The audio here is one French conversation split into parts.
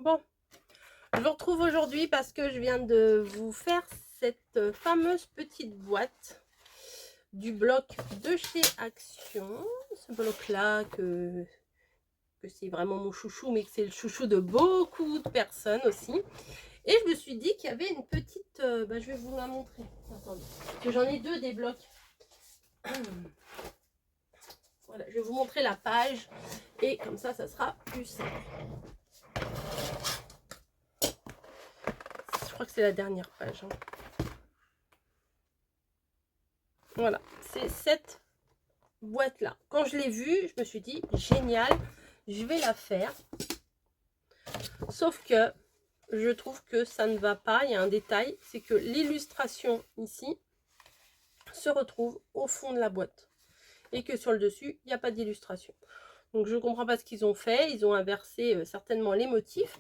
Bon, je vous retrouve aujourd'hui parce que je viens de vous faire cette fameuse petite boîte du bloc de chez Action. Ce bloc-là que c'est vraiment mon chouchou, mais que c'est le chouchou de beaucoup de personnes aussi. Et je me suis dit qu'il y avait une petite... je vais vous la montrer. Attendez, parce que j'en ai deux des blocs. Voilà, je vais vous montrer la page et comme ça sera plus simple. Je crois que c'est la dernière page. Voilà, c'est cette boîte-là. Quand je l'ai vue, je me suis dit, génial, je vais la faire. Sauf que je trouve que ça ne va pas. Il y a un détail, c'est que l'illustration ici se retrouve au fond de la boîte. Et que sur le dessus, il n'y a pas d'illustration. Donc je ne comprends pas ce qu'ils ont fait. Ils ont inversé certainement les motifs.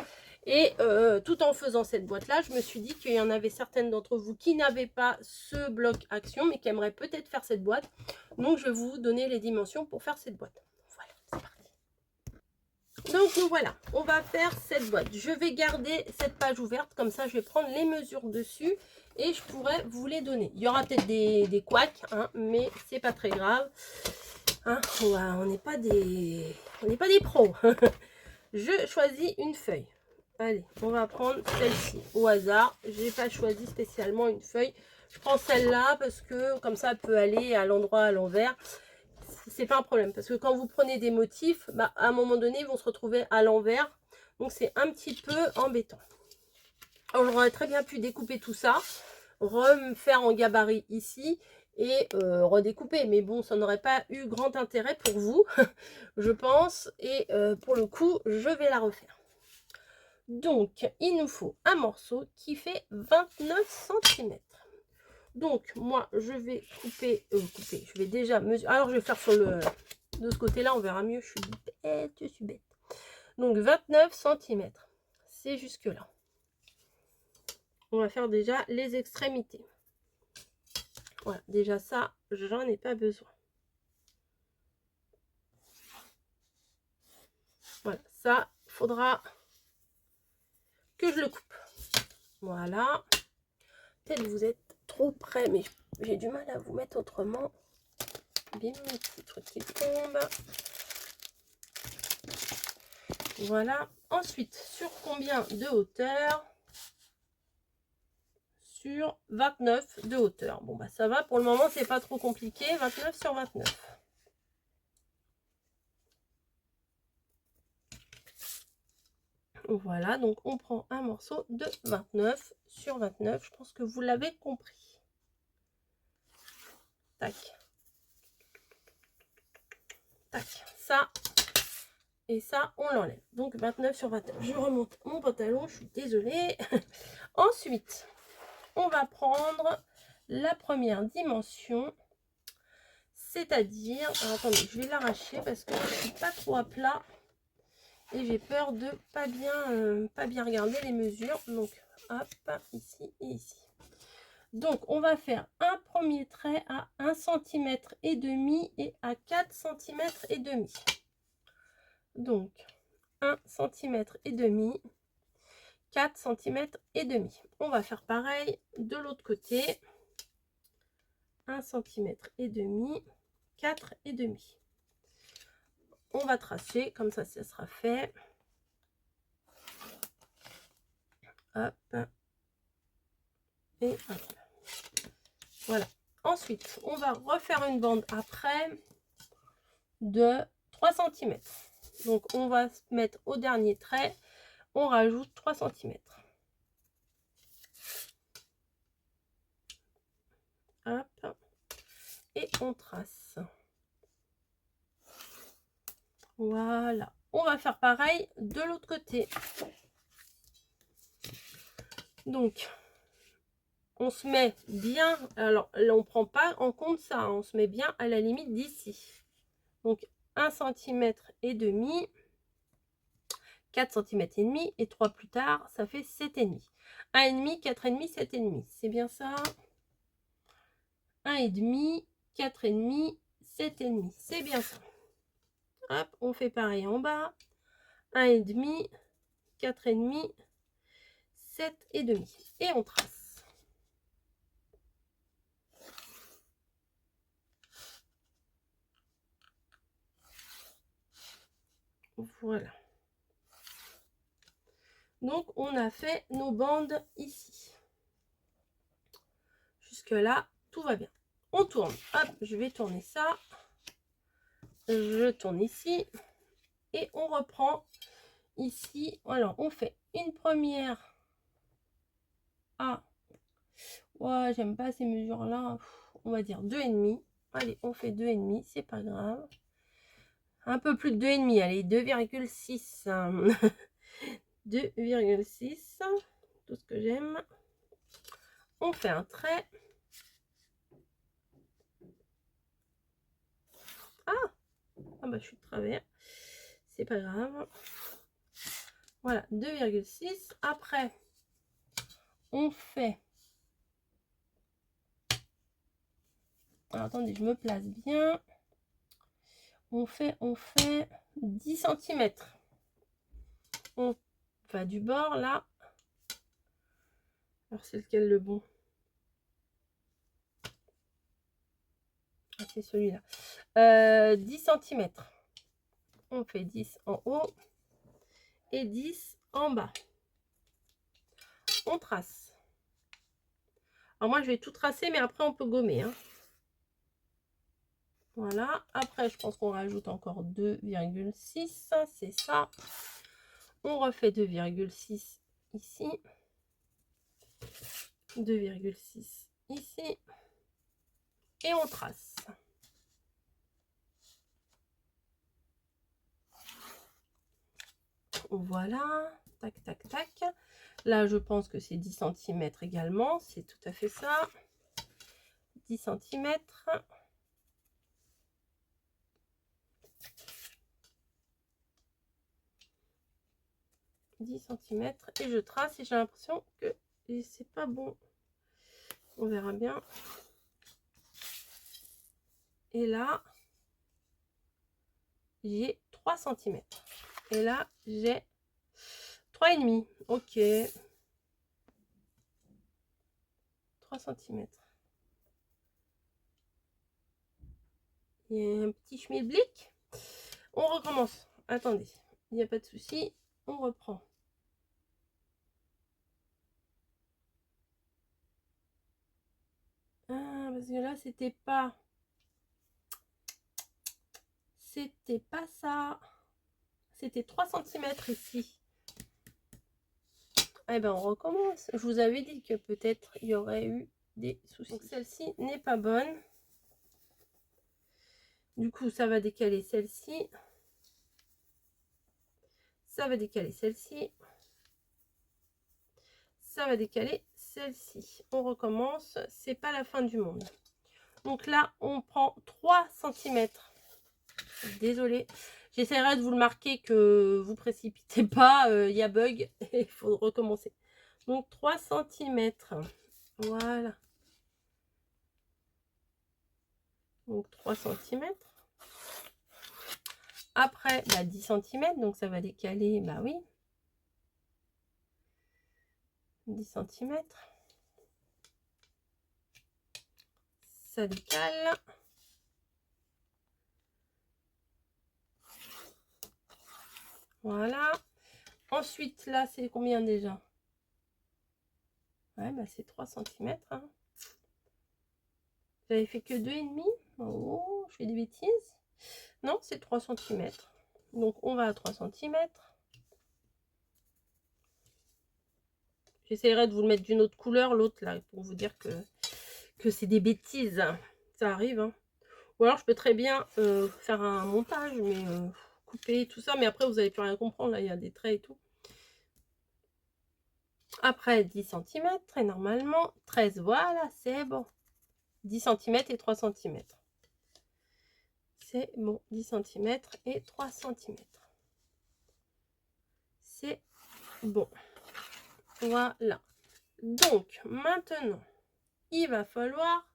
Et tout en faisant cette boîte-là, je me suis dit qu'il y en avait certaines d'entre vous qui n'avaient pas ce bloc Action, mais qui aimeraient peut-être faire cette boîte. Donc je vais vous donner les dimensions pour faire cette boîte. Voilà, c'est parti. Donc nous voilà, on va faire cette boîte. Je vais garder cette page ouverte, comme ça je vais prendre les mesures dessus et je pourrai vous les donner. Il y aura peut-être des couacs, hein, mais c'est pas très grave. Hein, on n'est pas des pros. Je choisis une feuille. Allez, on va prendre celle-ci au hasard. J'ai pas choisi spécialement une feuille. Je prends celle-là parce que comme ça, elle peut aller à l'endroit, à l'envers. C'est pas un problème parce que quand vous prenez des motifs, à un moment donné, ils vont se retrouver à l'envers. Donc, c'est un petit peu embêtant. Alors, j'aurais très bien pu découper tout ça, refaire en gabarit ici et redécouper. Mais bon, ça n'aurait pas eu grand intérêt pour vous, je pense. Et pour le coup, je vais la refaire. Donc, il nous faut un morceau qui fait 29 cm. Donc, moi, je vais couper, je vais déjà mesurer. Alors, je vais faire sur de ce côté-là, on verra mieux. Je suis bête. Donc, 29 cm. C'est jusque-là. On va faire déjà les extrémités. Voilà, déjà ça, j'en ai pas besoin. Voilà, ça, il faudra que je le coupe. Voilà. Peut-être que vous êtes trop près, mais j'ai du mal à vous mettre autrement. Bim, le petit truc qui tombe. Voilà. Ensuite, sur combien de hauteur? Sur 29 de hauteur. Bon, bah ça va. Pour le moment, c'est pas trop compliqué. 29 sur 29. Voilà, donc on prend un morceau de 29 sur 29. Je pense que vous l'avez compris. Tac. Tac. Ça. Et ça, on l'enlève. Donc 29 sur 29. Je remonte mon pantalon, je suis désolée. Ensuite, on va prendre la première dimension. C'est-à-dire... Attendez, je vais l'arracher parce que je ne suis pas trop à plat. Et j'ai peur de pas bien regarder les mesures. Donc, hop, ici et ici. Donc, on va faire un premier trait à 1,5 cm et à 4 cm et demi. Donc, 1 cm et demi, 4 cm et demi. On va faire pareil de l'autre côté. 1 cm et demi, 4 et demi. On va tracer, comme ça, ça sera fait. Hop. Et hop. Voilà. Ensuite, on va refaire une bande après de 3 cm. Donc, on va se mettre au dernier trait. On rajoute 3 cm. Hop. Et on trace. Voilà. On va faire pareil de l'autre côté. Donc, on se met bien, alors là on prend pas en compte ça, hein, on se met bien à la limite d'ici. Donc 1 cm et demi, 4 cm et demi et 3 plus tard, ça fait 7,5. 1,5, 4,5, 7,5. C'est bien ça. 1,5, 4,5, 7,5. C'est bien ça. Hop, on fait pareil en bas. 1,5, 4,5, 7,5. Et on trace. Voilà. Donc, on a fait nos bandes ici. Jusque là, tout va bien. On tourne. Hop, je vais tourner ça. Je tourne ici. Et on reprend ici. Alors, on fait une première. Ah, ouais, j'aime pas ces mesures-là. On va dire 2,5. Allez, on fait 2,5. C'est pas grave. Un peu plus de 2,5. Allez, 2,6. 2,6. Tout ce que j'aime. On fait un trait. Ah, bah je suis de travers. C'est pas grave. Voilà, 2,6. Après, on fait... Alors, attendez, je me place bien. On fait 10 cm. On va du bord, là. Alors, c'est lequel le bon? Ah, c'est celui-là. 10 cm. On fait 10 en haut et 10 en bas. On trace. Alors, moi, je vais tout tracer, mais après, on peut gommer, hein. Voilà. Après, je pense qu'on rajoute encore 2,6. C'est ça. On refait 2,6 ici. 2,6 ici. Et on trace. Voilà. Tac, tac, tac. Là, je pense que c'est 10 cm également. C'est tout à fait ça. 10 cm. 10 cm et je trace et j'ai l'impression que c'est pas bon. On verra bien. Et là, j'ai 3 cm. Et là, j'ai 3,5. Ok. 3 cm. Il y a un petit schmilblick. On recommence. Attendez, il n'y a pas de souci. On reprend. Ah, parce que là, c'était pas ça. C'était 3 cm ici. Eh ben, on recommence. Je vous avais dit que peut-être il y aurait eu des soucis. Donc, celle-ci n'est pas bonne. Du coup, ça va décaler celle-ci. Ça va décaler celle-ci. Ça va décaler celle-ci. On recommence. C'est pas la fin du monde. Donc là, on prend 3 cm. Désolée. J'essaierai de vous le marquer que vous précipitez pas. Il y a bug. Il faut recommencer. Donc 3 cm. Voilà. Donc 3 cm. Après, 10 cm. Donc ça va décaler. Bah oui. 10 cm. Ça décale. Voilà. Ensuite, là, c'est combien déjà? Ouais, c'est 3 cm. Hein. J'avais fait que 2,5. Oh, je fais des bêtises. Non, c'est 3 cm. Donc, on va à 3 cm. J'essaierai de vous le mettre d'une autre couleur, l'autre, là, pour vous dire que c'est des bêtises. Ça arrive, hein. Ou alors, je peux très bien faire un montage, mais couper tout ça. Mais après, vous n'allez plus rien comprendre. Là, il y a des traits et tout. Après, 10 cm. Et normalement, 13. Voilà, c'est bon. 10 cm et 3 cm. C'est bon, 10 cm et 3 cm. C'est bon. Voilà. Donc, maintenant, il va falloir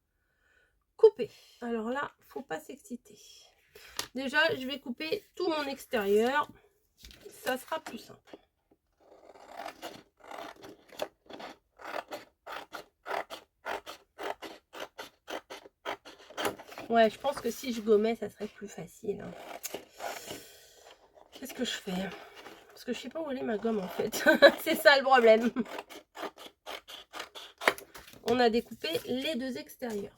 couper. Alors là, faut pas s'exciter. Déjà, je vais couper tout mon extérieur. Ça sera plus simple. Ouais, je pense que si je gommais, ça serait plus facile. Hein. Qu'est-ce que je fais? Parce que je sais pas où elle est ma gomme en fait. C'est ça le problème. On a découpé les deux extérieurs.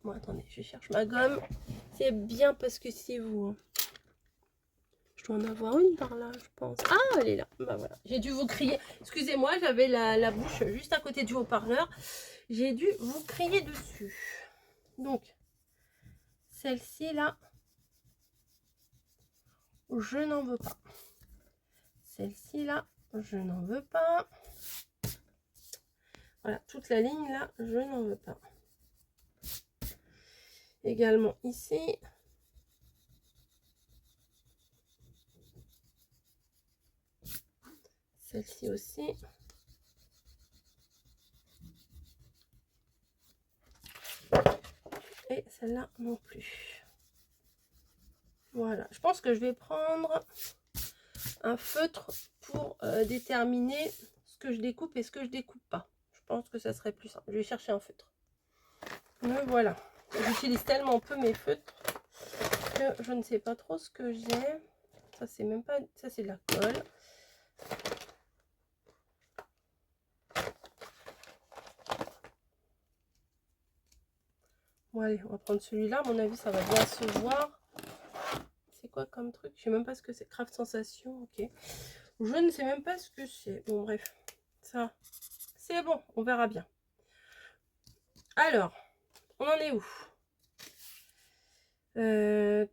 Bon, attendez, je cherche ma gomme. C'est bien parce que c'est vous. Hein. Je dois en avoir une par là, je pense. Ah, elle est là. Bah voilà. J'ai dû vous crier. Excusez-moi, j'avais la bouche juste à côté du haut-parleur. J'ai dû vous crier dessus. Donc, celle-ci là, je n'en veux pas. Celle-ci là, je n'en veux pas. Voilà, toute la ligne là, je n'en veux pas. Également ici. Celle-ci aussi. Et celle-là non plus. Voilà, je pense que je vais prendre un feutre pour déterminer ce que je découpe et ce que je découpe pas. Je pense que ça serait plus simple. Je vais chercher un feutre. Mais voilà, j'utilise tellement peu mes feutres que je ne sais pas trop ce que j'ai. Ça c'est même pas, ça c'est de la colle. Bon allez, on va prendre celui-là. À mon avis, ça va bien se voir. C'est quoi comme truc? Je sais même pas ce que c'est. Craft Sensation, ok. Je ne sais même pas ce que c'est. Bon bref, ça c'est bon, on verra bien. Alors, on en est où?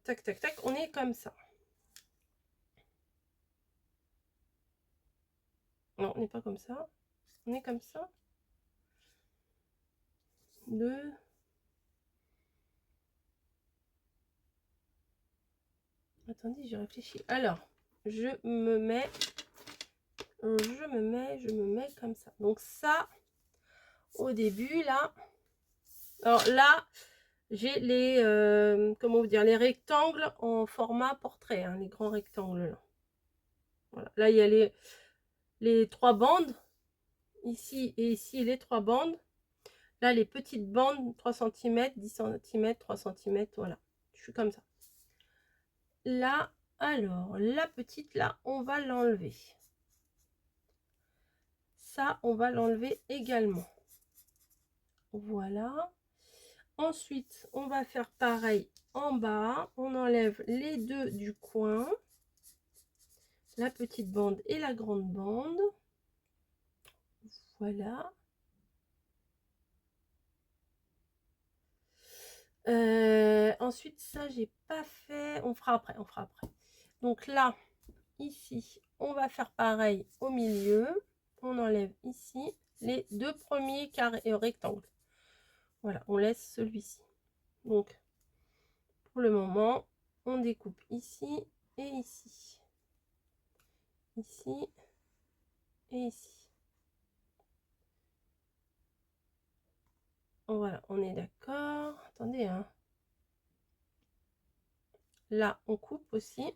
Tac, tac, tac, on est comme ça. Non, on n'est pas comme ça. On est comme ça. 2. Attendez, je réfléchis. Alors, je me mets comme ça. Donc ça, au début, là. Alors là, j'ai les, comment vous dire, les rectangles en format portrait, hein, les grands rectangles là. Voilà. Là, il y a les 3 bandes. Ici et ici, les 3 bandes. Là, les petites bandes, 3 cm, 10 cm, 3 cm, voilà. Je suis comme ça. Là, alors, la petite, là, on va l'enlever. Ça, on va l'enlever également. Voilà. Ensuite, on va faire pareil en bas. On enlève les deux du coin. La petite bande et la grande bande. Voilà. Ensuite, ça, j'ai pas fait. On fera après, on fera après. Donc là, ici, on va faire pareil au milieu. On enlève ici les deux premiers carrés rectangles. Voilà, on laisse celui-ci. Donc, pour le moment, on découpe ici et ici. Ici et ici. Voilà, on est d'accord. Attendez, hein. Là, on coupe aussi.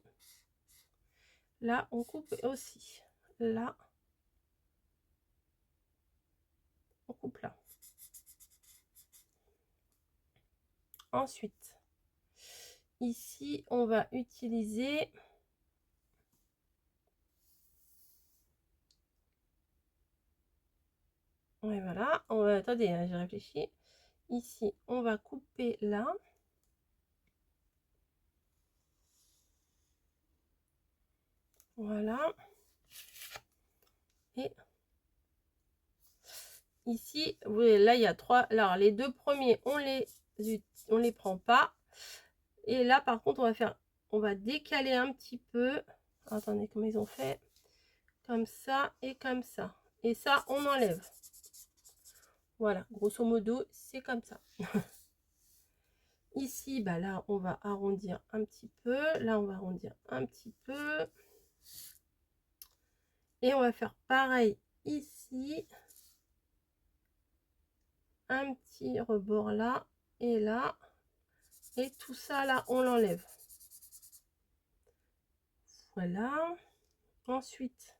Là, on coupe aussi. Là, on coupe là. Ensuite, ici, on va utiliser... Ouais, voilà. On va... Attendez, hein, j'ai réfléchi. Ici, on va couper là. Voilà. Et ici, vous voyez, là, il y a 3. Alors, les deux premiers, on les prend pas. Et là, par contre, on va décaler un petit peu. Attendez, comment ils ont fait? Comme ça et comme ça. Et ça, on enlève. Voilà, grosso modo, c'est comme ça. Ici, bah là, on va arrondir un petit peu. Là, on va arrondir un petit peu. Et on va faire pareil ici. Un petit rebord là et là. Et tout ça, là, on l'enlève. Voilà. Ensuite,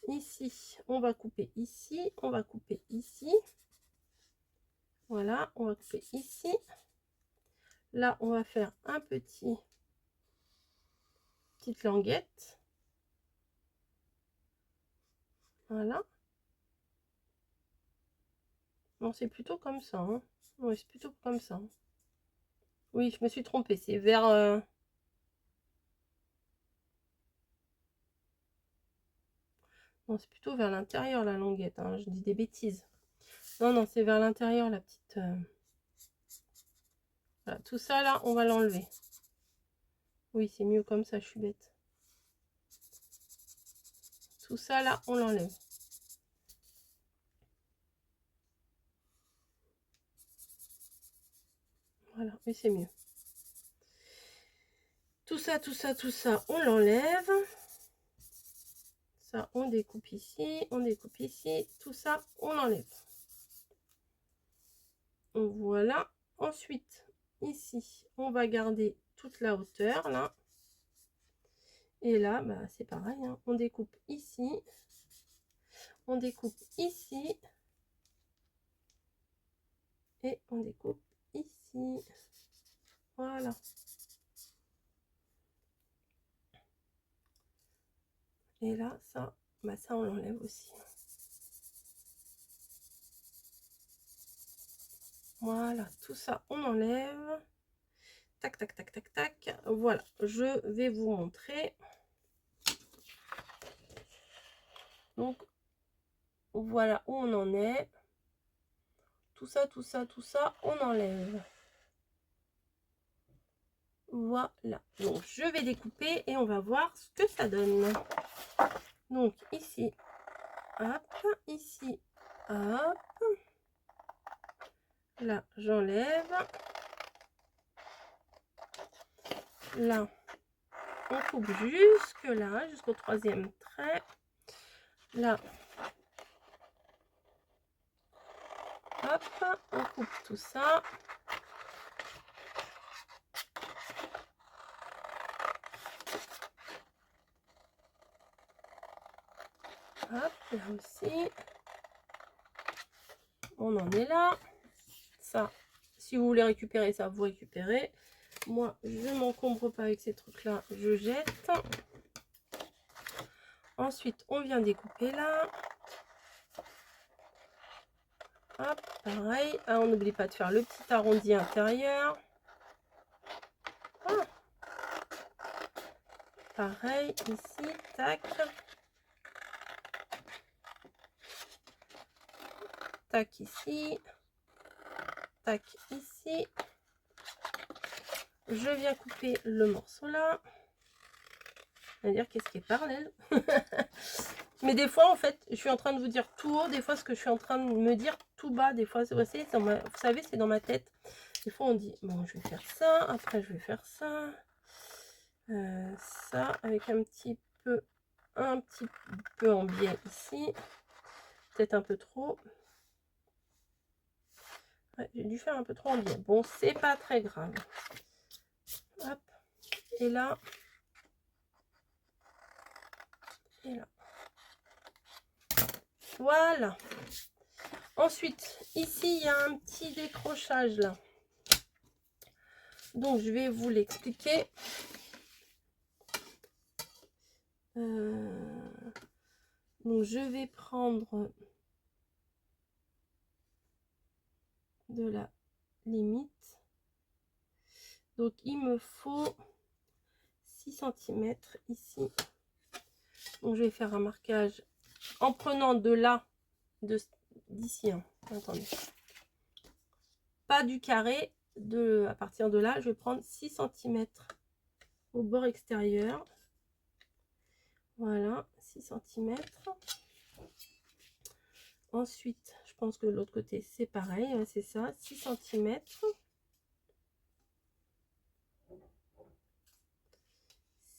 ici, on va couper ici. On va couper ici. Voilà, on va couper ici. Là, on va faire un petite languette. Voilà. Non, c'est plutôt comme ça. Hein. Oui, c'est plutôt comme ça. Oui, je me suis trompée. C'est vers... Non, c'est plutôt vers l'intérieur, la languette. Hein. Je dis des bêtises. Non, non, c'est vers l'intérieur, la petite... Voilà, tout ça, là, on va l'enlever. Oui, c'est mieux comme ça, je suis bête. Tout ça, là, on l'enlève. Voilà, oui, c'est mieux. Tout ça, on l'enlève. Ça, on découpe ici, tout ça, on enlève. Voilà. Ensuite, ici, on va garder toute la hauteur, là. Et là, bah, c'est pareil, hein. On découpe ici. On découpe ici. Et on découpe ici. Voilà. Et là, ça, bah, ça, on l'enlève aussi. Voilà, tout ça, on enlève. Tac, tac, tac, tac, tac. Voilà, je vais vous montrer. Donc, voilà où on en est. Tout ça, on enlève. Voilà. Donc, je vais découper et on va voir ce que ça donne. Donc, ici, hop, ici, hop. Là, j'enlève. Là, on coupe jusque là, jusqu'au 3e trait. Là, hop, on coupe tout ça. Hop, là aussi. On en est là. Ça, si vous voulez récupérer ça, vous récupérez. Moi, je m'encombre pas avec ces trucs-là, je jette. Ensuite, on vient découper là. Hop, pareil. Ah, on n'oublie pas de faire le petit arrondi intérieur. Ah. Pareil, ici, tac. Tac ici. Tac ici. Je viens couper le morceau là. On va dire qu'est-ce qui est parallèle. Mais des fois, en fait, je suis en train de vous dire tout haut. Des fois, ce que je suis en train de me dire tout bas. Des fois, vous savez, c'est dans ma tête. Des fois, on dit, bon, je vais faire ça. Après, je vais faire ça. Ça, avec un petit peu en biais ici. Peut-être un peu trop. Ouais, j'ai dû faire un peu trop en biais. Bon, c'est pas très grave. Hop. Et là. Et là. Voilà. Ensuite, ici, il y a un petit décrochage là. Donc, je vais vous l'expliquer. Donc, je vais prendre de la limite. Donc, il me faut 6 cm ici. Donc, je vais faire un marquage en prenant de là, d'ici. Hein. Attendez. Pas du carré. À partir de là, je vais prendre 6 cm au bord extérieur. Voilà, 6 cm. Ensuite, je pense que de l'autre côté, c'est pareil, c'est ça, 6 cm.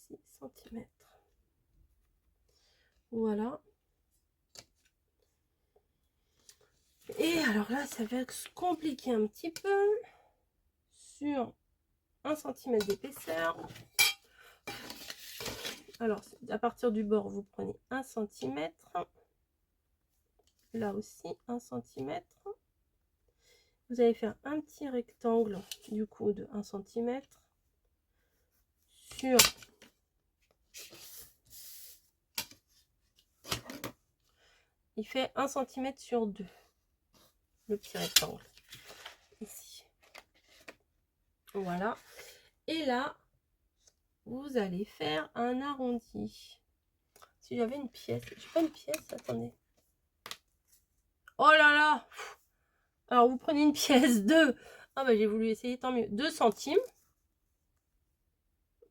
6 cm. Voilà. Et alors là, ça va se compliquer un petit peu. Sur 1 cm d'épaisseur. Alors, à partir du bord, vous prenez 1 cm. Là aussi, 1 cm. Vous allez faire un petit rectangle du coup de 1 cm sur il fait 1 cm sur 2, le petit rectangle ici. Voilà. Et là, vous allez faire un arrondi. Si j'avais une pièce, j'ai pas une pièce, attendez. Oh là là! Alors vous prenez une pièce de, ah bah j'ai voulu essayer, tant mieux, 2 centimes.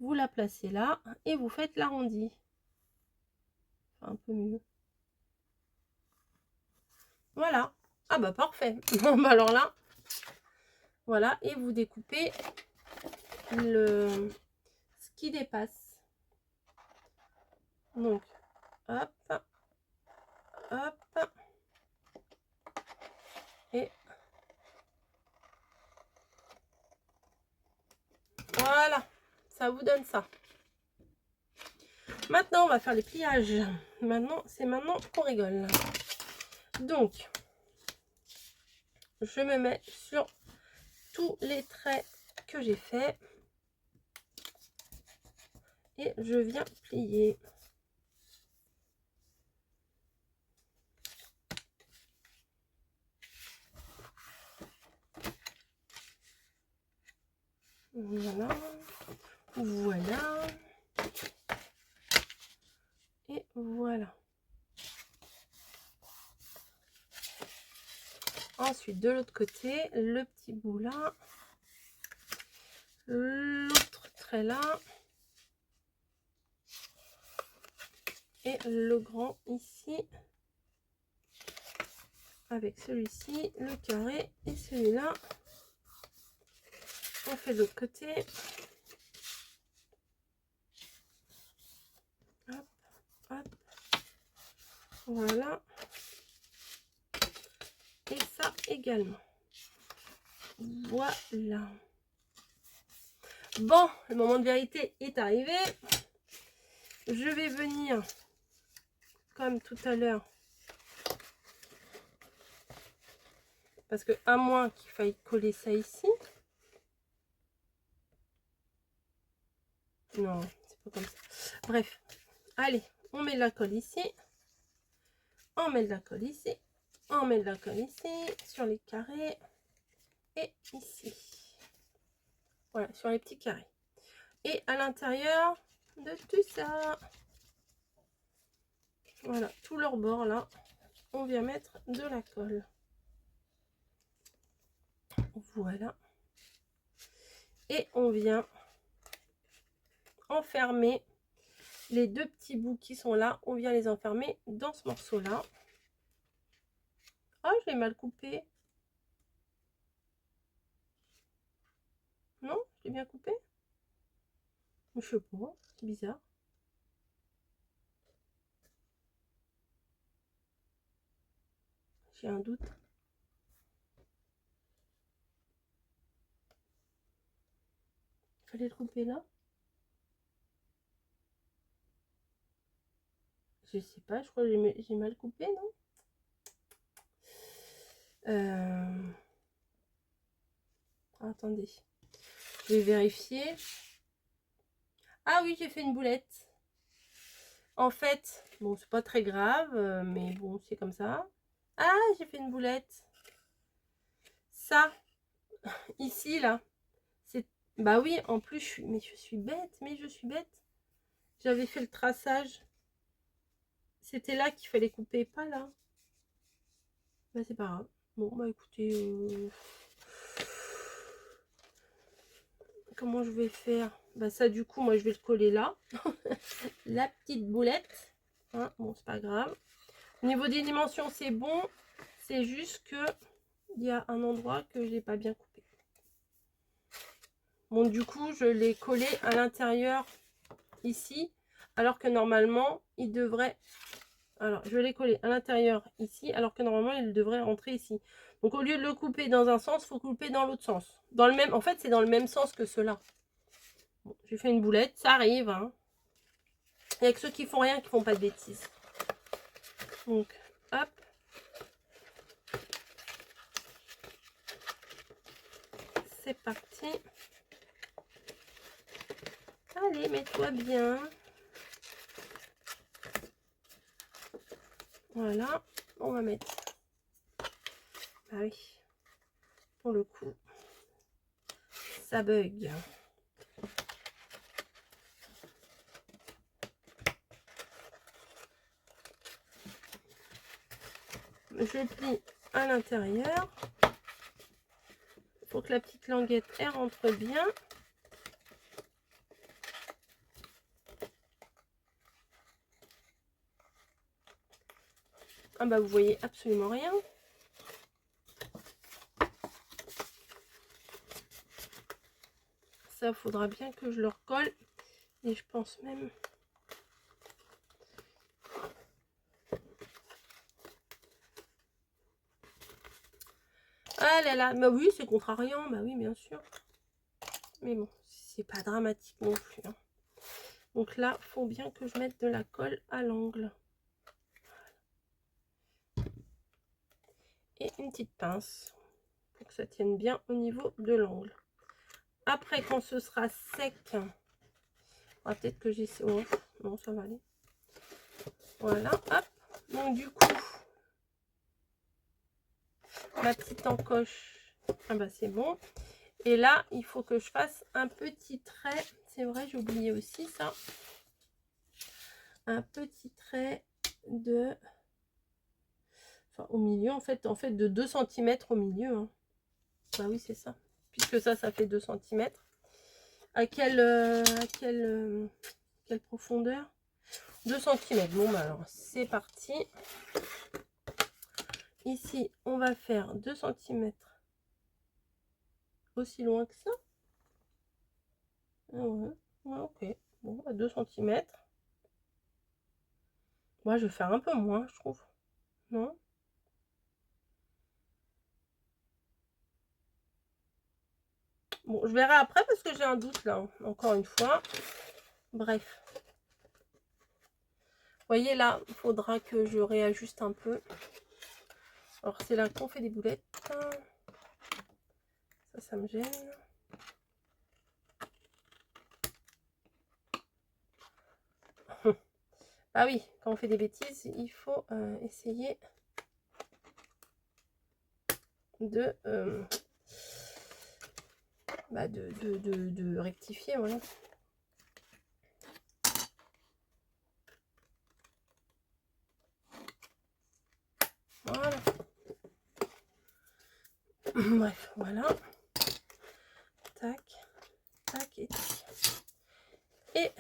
Vous la placez là et vous faites l'arrondi. Enfin, un peu mieux. Voilà. Ah bah parfait. Bon bah alors là, voilà, et vous découpez le ce qui dépasse. Donc, hop, hop, et voilà, ça vous donne ça. Maintenant, on va faire les pliages. Maintenant, c'est maintenant qu'on rigole. Donc, je me mets sur tous les traits que j'ai fait et je viens plier. Voilà, voilà, et voilà. Ensuite, de l'autre côté, le petit bout là, l'autre trait là, et le grand ici, avec celui-ci, le carré, et celui-là. On fait de l'autre côté. Hop, hop. Voilà. Et ça également. Voilà. Bon, le moment de vérité est arrivé. Je vais venir, comme tout à l'heure, parce que à moins qu'il faille coller ça ici. Non, c'est pas comme ça. Bref, allez, on met de la colle ici. On met de la colle ici. On met de la colle ici, sur les carrés. Et ici. Voilà, sur les petits carrés. Et à l'intérieur de tout ça. Voilà, tout leur bord là. On vient mettre de la colle. Voilà. Et on vient enfermer les deux petits bouts qui sont là. On vient les enfermer dans ce morceau là. Ah, je l'ai mal coupé. Non, je l'ai bien coupé. Je sais pas, c'est bizarre. J'ai un doute. Fallait le couper là. Je sais pas, je crois que j'ai mal coupé, non? Attendez. Je vais vérifier. Ah oui, j'ai fait une boulette. En fait, bon, c'est pas très grave, mais bon, c'est comme ça. Ah, j'ai fait une boulette. Ça, ici, là, c'est... Bah oui, en plus, mais je suis bête. J'avais fait le traçage. C'était là qu'il fallait couper, pas là. Bah, c'est pas grave. Bon, bah écoutez... Comment je vais faire? Bah ça, du coup, moi, je vais le coller là. La petite boulette. Hein, bon, c'est pas grave. Au niveau des dimensions, c'est bon. C'est juste que il y a un endroit que j'ai pas bien coupé. Bon, du coup, je l'ai collé à l'intérieur ici, alors que normalement, il devrait... Alors, je l'ai collé à l'intérieur ici, alors que normalement, il devrait rentrer ici. Donc, au lieu de le couper dans un sens, il faut couper dans l'autre sens. Dans le même... En fait, c'est dans le même sens que cela. Bon, j'ai fait une boulette, ça arrive. Hein. Il y a que ceux qui font rien, qui font pas de bêtises. Donc, hop. c'est parti. Allez, mets-toi bien. Voilà, on va mettre. Ah oui, pour le coup, ça bug. Je plie à l'intérieur. Il faut que la petite languette elle rentre bien. Ah bah vous voyez absolument rien. Ça faudra bien que je le recolle. Et je pense même... Ah là là, bah oui, c'est contrariant, bah oui, bien sûr. Mais bon, c'est pas dramatique non plus. Hein. Donc là, il faut bien que je mette de la colle à l'angle. Et une petite pince pour que ça tienne bien au niveau de l'angle. Après, quand ce sera sec, peut-être que j'essaie... Oh, non, ça va aller. Voilà, hop. Donc du coup, ma petite encoche, ah bah c'est bon. Et là, il faut que je fasse un petit trait. C'est vrai, j'ai oublié aussi ça. Un petit trait de... Enfin, au milieu, en fait de 2 cm au milieu. Hein. Bah oui, c'est ça. Puisque ça fait 2 cm. À quelle profondeur? 2 cm. Bon, bah alors, c'est parti. Ici, on va faire 2 cm. Aussi loin que ça. Ah ouais, ouais, ok. Bon, à 2 cm. Moi, je vais faire un peu moins, je trouve. Non? Bon, je verrai après parce que j'ai un doute là, hein, encore une fois. Bref. Vous voyez là, il faudra que je réajuste un peu. Alors, c'est là qu'on fait des boulettes. Ça me gêne. Ah oui, quand on fait des bêtises, il faut essayer de, de rectifier, voilà. Voilà. Bref, voilà. Tac, tac et tac. Et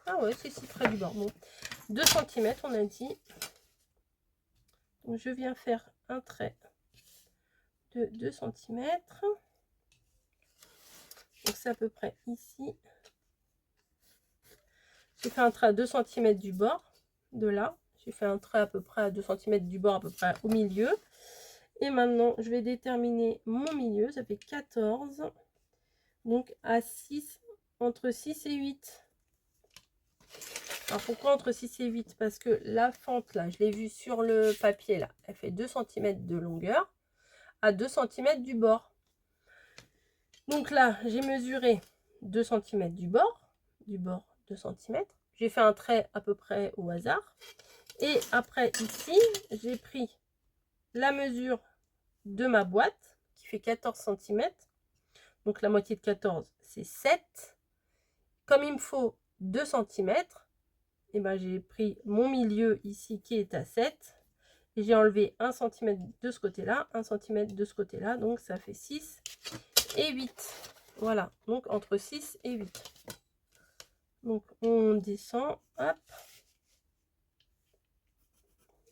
ah ouais, c'est si près du bord. Bon, 2 cm, on a dit. Donc, je viens faire un trait de 2 cm. Donc, c'est à peu près ici. J'ai fait un trait à 2 cm du bord, de là. J'ai fait un trait à peu près à 2 cm du bord, à peu près au milieu. Et maintenant, je vais déterminer mon milieu. Ça fait 14. Donc, à 6, entre 6 et 8. Alors, pourquoi entre 6 et 8? Parce que la fente, là, je l'ai vue sur le papier, là. Elle fait 2 cm de longueur à 2 cm du bord. Donc là, j'ai mesuré 2 cm du bord 2 cm. J'ai fait un trait à peu près au hasard. Et après, ici, j'ai pris la mesure de ma boîte, qui fait 14 cm. Donc, la moitié de 14, c'est 7. Comme il me faut 2 cm, et ben, j'ai pris mon milieu ici, qui est à 7. Et j'ai enlevé 1 cm de ce côté-là, 1 cm de ce côté-là. Donc, ça fait 6 et 8. Voilà, donc entre 6 et 8. Donc, on descend, hop.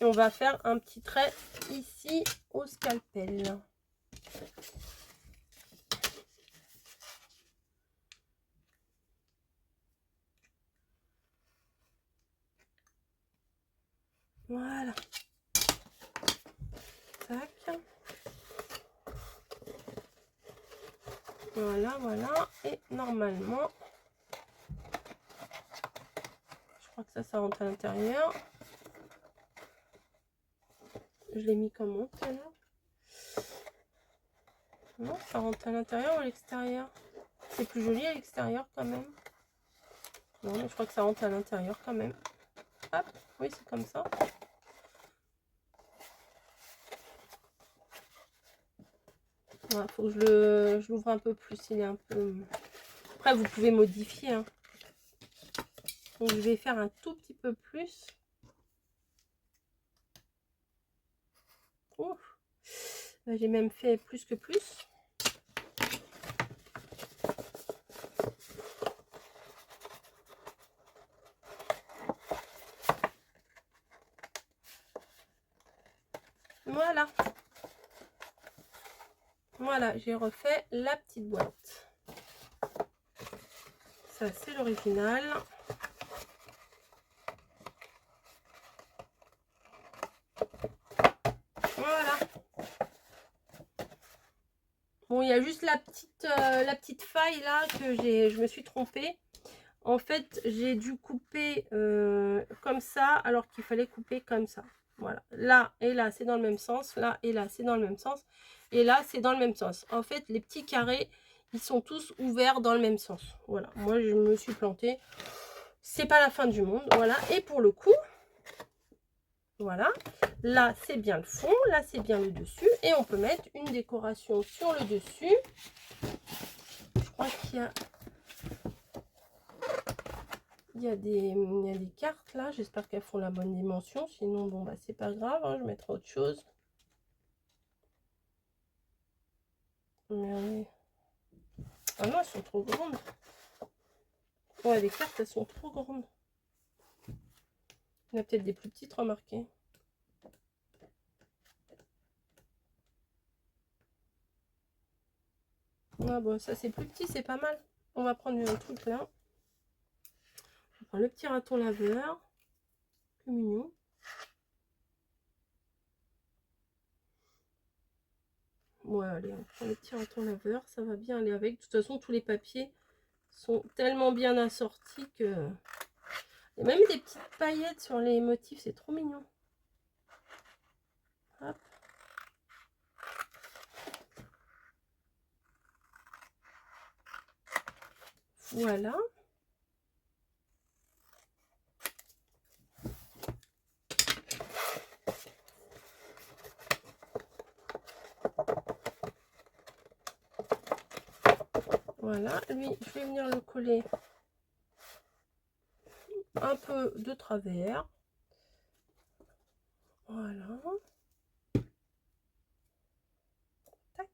Et on va faire un petit trait ici au scalpel. Voilà. Tac. Voilà, voilà. Et normalement, je crois que ça rentre à l'intérieur. Je l'ai mis comment tout à l'heure? Non, ça rentre à l'intérieur ou à l'extérieur? C'est plus joli à l'extérieur quand même. Non, mais je crois que ça rentre à l'intérieur quand même. Hop, oui, c'est comme ça. Voilà, faut que je l'ouvre un peu plus. Il est un peu... Après, vous pouvez modifier. Hein. Donc, je vais faire un tout petit peu plus. J'ai même fait plus que plus. Voilà. Voilà, j'ai refait la petite boîte. Ça, c'est l'original. Voilà. Bon, il y a juste la petite faille là que je me suis trompée. En fait, j'ai dû couper comme ça, alors qu'il fallait couper comme ça. Voilà. Là et là, c'est dans le même sens. Là et là, c'est dans le même sens. Et là, c'est dans le même sens. En fait, les petits carrés, ils sont tous ouverts dans le même sens. Voilà. Moi, je me suis plantée. C'est pas la fin du monde. Voilà. Et pour le coup, voilà. Là, c'est bien le fond. Là, c'est bien le dessus. Et on peut mettre une décoration sur le dessus. Je crois qu'il y a... Il y a des cartes là, j'espère qu'elles font la bonne dimension, sinon bon bah c'est pas grave, hein, je mettrai autre chose. Mais... Ah non, elles sont trop grandes. Ouais, les cartes elles sont trop grandes. Il y en a peut-être des plus petites, remarquez. Ah bon, ça c'est plus petit, c'est pas mal. On va prendre un truc là. On prend le petit raton laveur. Que mignon. Ouais, allez, on prend le petit raton laveur, ça va bien aller avec. De toute façon, tous les papiers sont tellement bien assortis que... Il y a même des petites paillettes sur les motifs, c'est trop mignon. Hop. Voilà. Voilà, lui, je vais venir le coller un peu de travers. Voilà. Tac.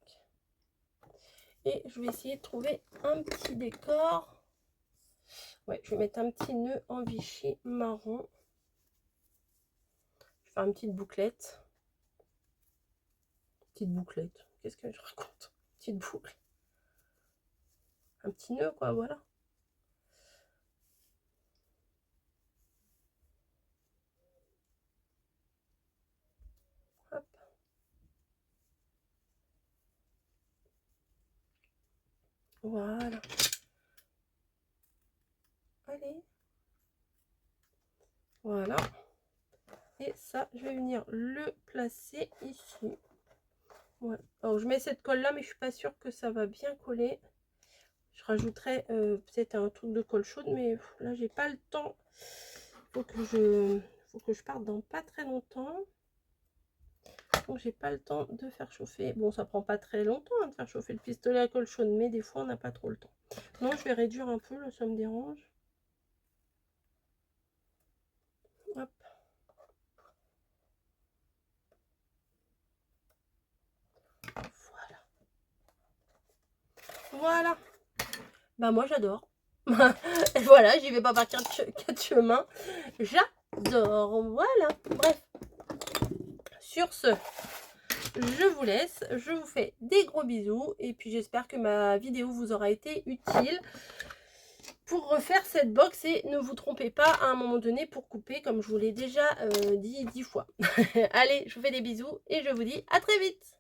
Et je vais essayer de trouver un petit décor. Ouais, je vais mettre un petit nœud en Vichy marron. Je vais faire une petite bouclette. Petite bouclette. Qu'est-ce que je raconte? Petite boucle. Un petit nœud, quoi, voilà. Hop. Voilà. Allez. Voilà. Et ça, je vais venir le placer ici. Ouais. Alors, je mets cette colle là, mais je suis pas sûre que ça va bien coller. Je rajouterai peut-être un truc de colle chaude, mais là j'ai pas le temps. Faut que je parte dans pas très longtemps. Donc j'ai pas le temps de faire chauffer. Bon, ça prend pas très longtemps hein, de faire chauffer le pistolet à colle chaude, mais des fois on n'a pas trop le temps. Non, je vais réduire un peu, là ça me dérange. Hop. Voilà. Voilà. Bah moi j'adore. Voilà, j'y vais pas par quatre chemins. J'adore. Voilà. Bref. Sur ce, je vous laisse. Je vous fais des gros bisous. Et puis j'espère que ma vidéo vous aura été utile pour refaire cette box. Et ne vous trompez pas à un moment donné pour couper, comme je vous l'ai déjà dit 10 fois. Allez, je vous fais des bisous et je vous dis à très vite.